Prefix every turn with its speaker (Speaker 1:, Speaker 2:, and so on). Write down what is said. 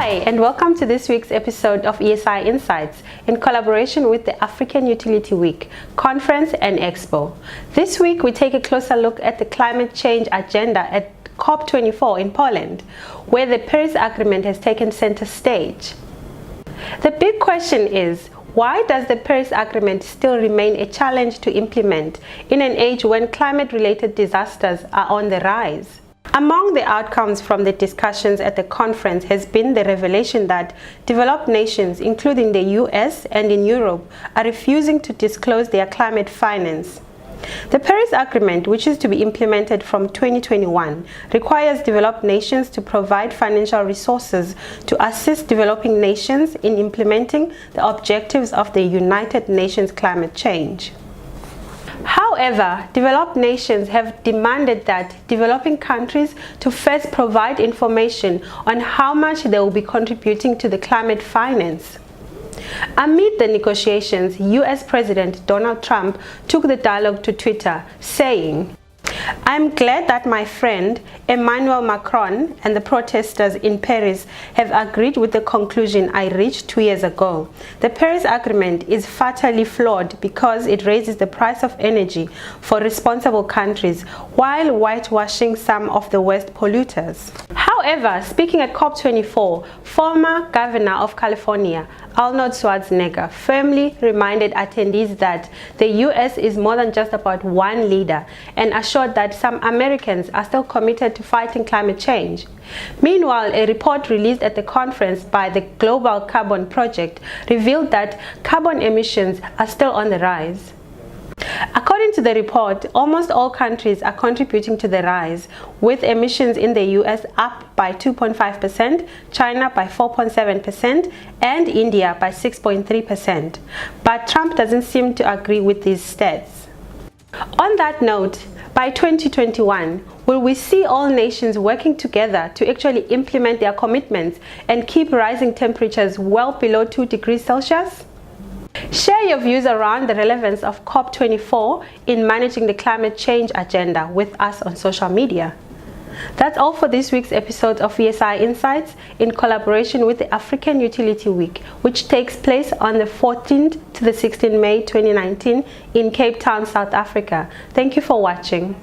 Speaker 1: Hi, and welcome to this week's episode of ESI Insights in collaboration with the African Utility Week Conference and Expo. This week, we take a closer look at the climate change agenda at COP24 in Poland, where the Paris Agreement has taken center stage. The big question is, why does the Paris Agreement still remain a challenge to implement in an age when climate-related disasters are on the rise? Among the outcomes from the discussions at the conference has been the revelation that developed nations, including the US and in Europe, are refusing to disclose their climate finance. The Paris Agreement, which is to be implemented from 2021, requires developed nations to provide financial resources to assist developing nations in implementing the objectives of the United Nations climate change. However, developed nations have demanded that developing countries to first provide information on how much they will be contributing to the climate finance. Amid the negotiations, US President Donald Trump took the dialogue to Twitter, saying, "I'm glad that my friend Emmanuel Macron and the protesters in Paris have agreed with the conclusion I reached 2 years ago. The Paris Agreement is fatally flawed because it raises the price of energy for responsible countries while whitewashing some of the worst polluters." However, speaking at COP24, former Governor of California, Arnold Schwarzenegger, firmly reminded attendees that the US is more than just about one leader and assured that some Americans are still committed to fighting climate change. Meanwhile, a report released at the conference by the Global Carbon Project revealed that carbon emissions are still on the rise. According to the report, almost all countries are contributing to the rise, with emissions in the US up by 2.5%, China by 4.7%, and India by 6.3%. But Trump doesn't seem to agree with these stats. On that note, by 2021, will we see all nations working together to actually implement their commitments and keep rising temperatures well below 2 degrees Celsius? Share your views around the relevance of COP24 in managing the climate change agenda with us on social media. That's all for this week's episode of ESI Insights in collaboration with the African Utility Week, which takes place on the 14th to the 16th May 2019 in Cape Town, South Africa. Thank you for watching.